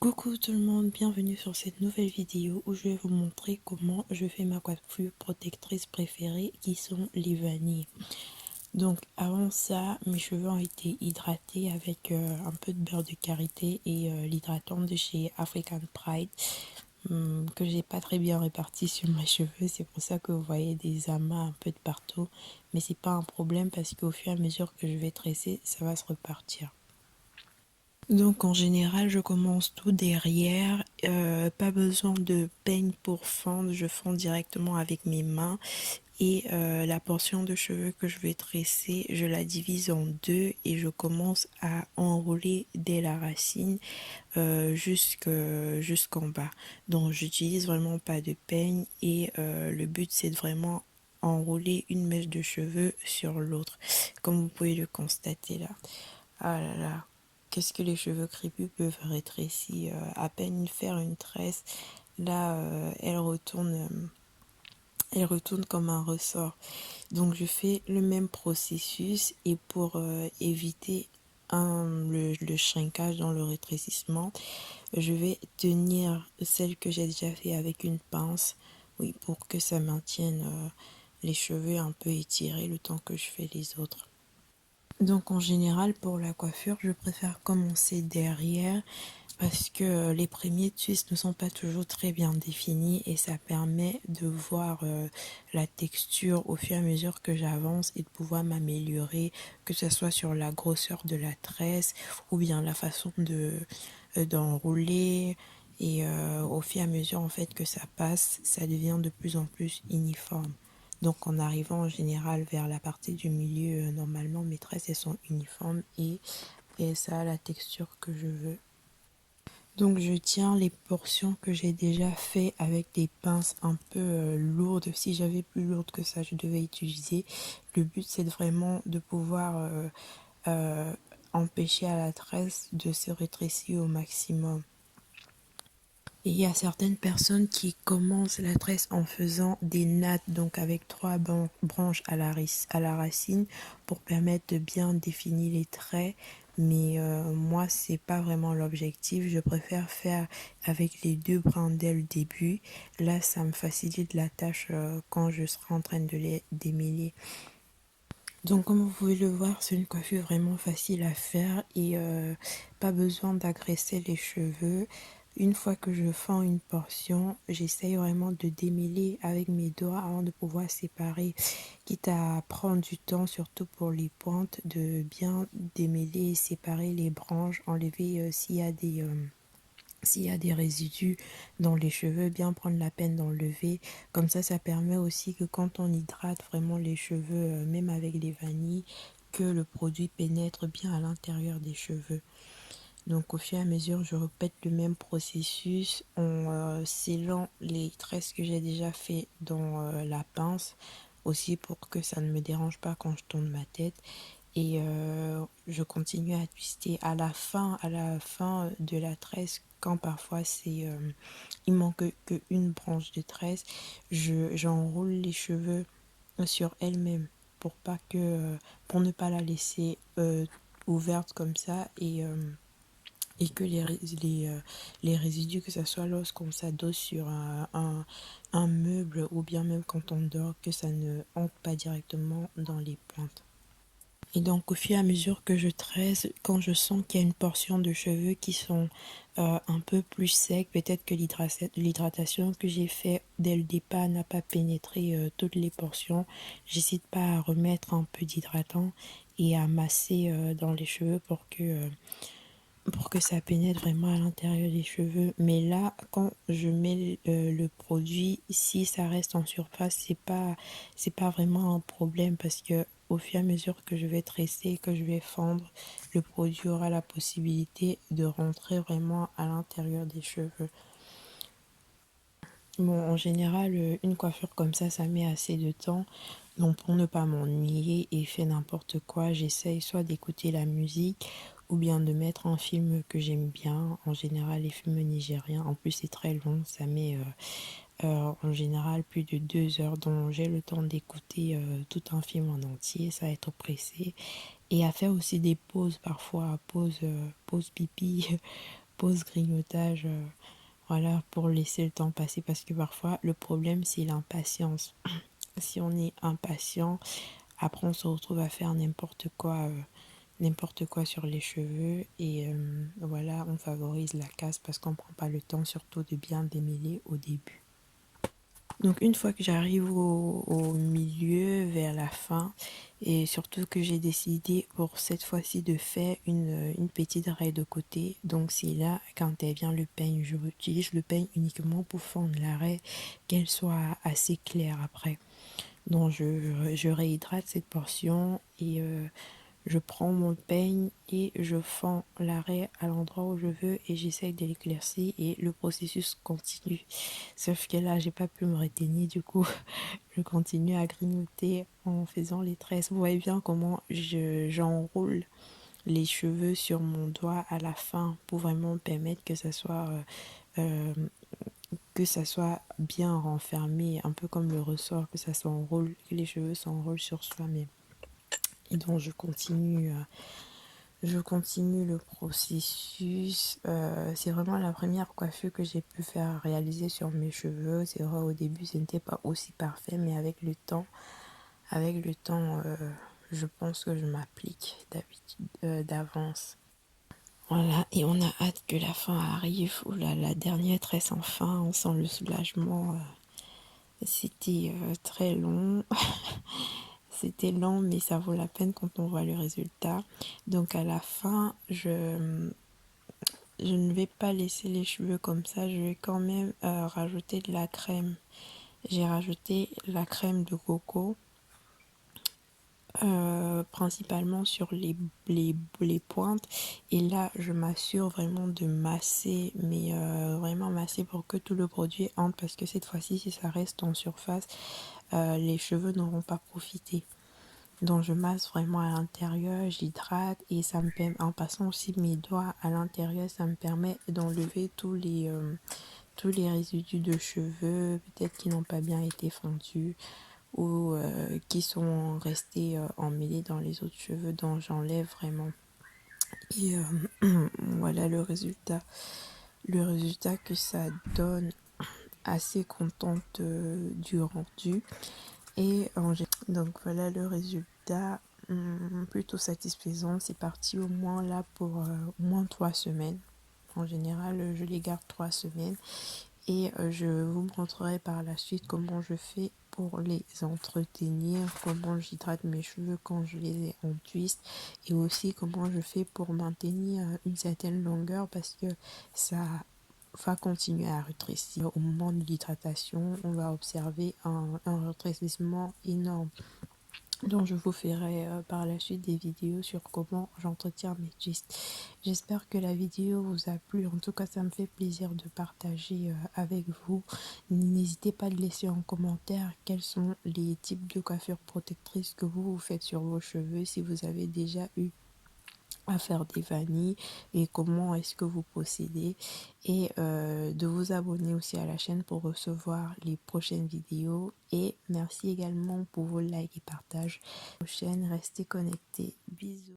Coucou tout le monde, bienvenue sur cette nouvelle vidéo où je vais vous montrer comment je fais ma coiffure protectrice préférée qui sont les vanilles. Donc avant ça, mes cheveux ont été hydratés avec un peu de beurre de karité et l'hydratant de chez African Pride que j'ai pas très bien réparti sur mes cheveux. C'est pour ça que vous voyez des amas un peu de partout. Mais c'est pas un problème parce qu'au fur et à mesure que je vais tresser, ça va se repartir. Donc en général, je commence tout derrière. Pas besoin de peigne pour fendre, je fonds directement avec mes mains. Et la portion de cheveux que je vais tresser, je la divise en deux et je commence à enrouler dès la racine jusqu'en bas. Donc j'utilise vraiment pas de peigne et le but c'est de vraiment enrouler une mèche de cheveux sur l'autre, comme vous pouvez le constater là. Ah là là, qu'est-ce que les cheveux crépus peuvent rétrécir. À peine faire une tresse, là, elle retourne comme un ressort. Donc je fais le même processus et pour éviter le shrinkage dans le rétrécissement, je vais tenir celle que j'ai déjà fait avec une pince, oui, pour que ça maintienne les cheveux un peu étirés le temps que je fais les autres. Donc en général pour la coiffure, je préfère commencer derrière parce que les premiers twists ne sont pas toujours très bien définis et ça permet de voir la texture au fur et à mesure que j'avance et de pouvoir m'améliorer, que ce soit sur la grosseur de la tresse ou bien la façon de d'enrouler et au fur et à mesure en fait que ça passe, ça devient de plus en plus uniforme. Donc en arrivant en général vers la partie du milieu, normalement mes tresses elles sont uniformes et ça a la texture que je veux. Donc je tiens les portions que j'ai déjà fait avec des pinces un peu lourdes. Si j'avais plus lourde que ça, je devais utiliser. Le but c'est vraiment de pouvoir euh, empêcher à la tresse de se rétrécir au maximum. Et il y a certaines personnes qui commencent la tresse en faisant des nattes, donc avec trois branches à la racine pour permettre de bien définir les traits. Mais moi, c'est pas vraiment l'objectif. Je préfère faire avec les deux brins dès le début. Là, ça me facilite la tâche quand je serai en train de les démêler. Donc comme vous pouvez le voir, c'est une coiffure vraiment facile à faire et pas besoin d'agresser les cheveux. Une fois que je fends une portion, j'essaye vraiment de démêler avec mes doigts avant de pouvoir séparer, quitte à prendre du temps, surtout pour les pointes, de bien démêler et séparer les branches, enlever s'il y a des résidus dans les cheveux, bien prendre la peine d'enlever. Comme ça permet aussi que quand on hydrate vraiment les cheveux, même avec les vanilles, que le produit pénètre bien à l'intérieur des cheveux. Donc au fur et à mesure, je répète le même processus en scellant les tresses que j'ai déjà fait dans la pince, aussi pour que ça ne me dérange pas quand je tourne ma tête. Et je continue à twister à la fin de la tresse, quand parfois il manque que une branche de tresse, j'enroule les cheveux sur elle-même pour pas pour ne pas la laisser ouverte comme ça et que les résidus, que ce soit lorsqu'on s'adosse sur un meuble ou bien même quand on dort, que ça ne entre pas directement dans les pointes. Et donc au fur et à mesure que je tresse, quand je sens qu'il y a une portion de cheveux qui sont un peu plus secs, peut-être que l'hydratation que j'ai fait dès le départ n'a pas pénétré toutes les portions, j'hésite pas à remettre un peu d'hydratant et à masser dans les cheveux pour que ça pénètre vraiment à l'intérieur des cheveux. Mais là, quand je mets le produit, si ça reste en surface, c'est pas vraiment un problème parce que au fur et à mesure que je vais tresser, que je vais fendre, le produit aura la possibilité de rentrer vraiment à l'intérieur des cheveux. Bon, en général, une coiffure comme ça met assez de temps. Donc, pour ne pas m'ennuyer et faire n'importe quoi, j'essaye soit d'écouter la musique ou bien de mettre un film que j'aime bien. En général, les films nigériens, en plus, c'est très long. Ça met en général plus de 2 heures. Donc, j'ai le temps d'écouter tout un film en entier. Ça va être pressé. Et à faire aussi des pauses parfois, pause pipi pause grignotage, voilà, pour laisser le temps passer parce que parfois le problème c'est l'impatience. Si on est impatient, après on se retrouve à faire n'importe quoi sur les cheveux et voilà, on favorise la casse parce qu'on prend pas le temps surtout de bien démêler au début. Donc une fois que j'arrive au milieu, vers la fin, et surtout que j'ai décidé pour cette fois-ci de faire une petite raie de côté, donc c'est là quand elle vient le peigne, je utilise le peigne uniquement pour fendre la raie, qu'elle soit assez claire après. Donc je réhydrate cette portion et je prends mon peigne et je fends l'arrêt à l'endroit où je veux et j'essaye de l'éclaircir et le processus continue. Sauf que là, j'ai pas pu me retenir, du coup, je continue à grignoter en faisant les tresses. Vous voyez bien comment j'enroule les cheveux sur mon doigt à la fin pour vraiment permettre euh, que ça soit bien renfermé, un peu comme le ressort, que ça s'enroule, que les cheveux s'enroulent sur soi-même. Et donc je continue le processus. C'est vraiment la première coiffure que j'ai pu faire réaliser sur mes cheveux. C'est vrai, au début, ce n'était pas aussi parfait, mais avec le temps, je pense que je m'applique d'avance. Voilà, et on a hâte que la fin arrive. Oula, la dernière tresse enfin, on sent le soulagement. C'était très long. C'était lent, mais ça vaut la peine quand on voit le résultat. Donc à la fin, je ne vais pas laisser les cheveux comme ça. Je vais quand même rajouter de la crème. J'ai rajouté la crème de coco, principalement sur les pointes. Et là, je m'assure vraiment de masser, mais vraiment masser pour que tout le produit entre. Parce que cette fois-ci, si ça reste en surface, les cheveux n'auront pas profité. Donc je masse vraiment à l'intérieur, j'hydrate et ça me permet, en passant aussi mes doigts à l'intérieur, ça me permet d'enlever tous les résidus de cheveux, peut-être qui n'ont pas bien été fondus ou qui sont restés emmêlés dans les autres cheveux, donc j'enlève vraiment. Et voilà le résultat. Le résultat que ça donne, assez contente du rendu. Et donc voilà le résultat, plutôt satisfaisant. C'est parti au moins là pour au moins 3 semaines. En général, je les garde 3 semaines et je vous montrerai par la suite comment je fais pour les entretenir, comment j'hydrate mes cheveux quand je les ai en twist et aussi comment je fais pour maintenir une certaine longueur parce que ça va continuer à rétrécir. Au moment de l'hydratation, on va observer un rétrécissement énorme. Donc je vous ferai par la suite des vidéos sur comment j'entretiens mes twists. J'espère que la vidéo vous a plu. En tout cas, ça me fait plaisir de partager avec vous. N'hésitez pas à laisser en commentaire quels sont les types de coiffures protectrices que vous faites sur vos cheveux, si vous avez déjà eu à faire des vanilles et comment est-ce que vous procédez et de vous abonner aussi à la chaîne pour recevoir les prochaines vidéos et merci également pour vos likes et partages. Prochaine, restez connectés, bisous.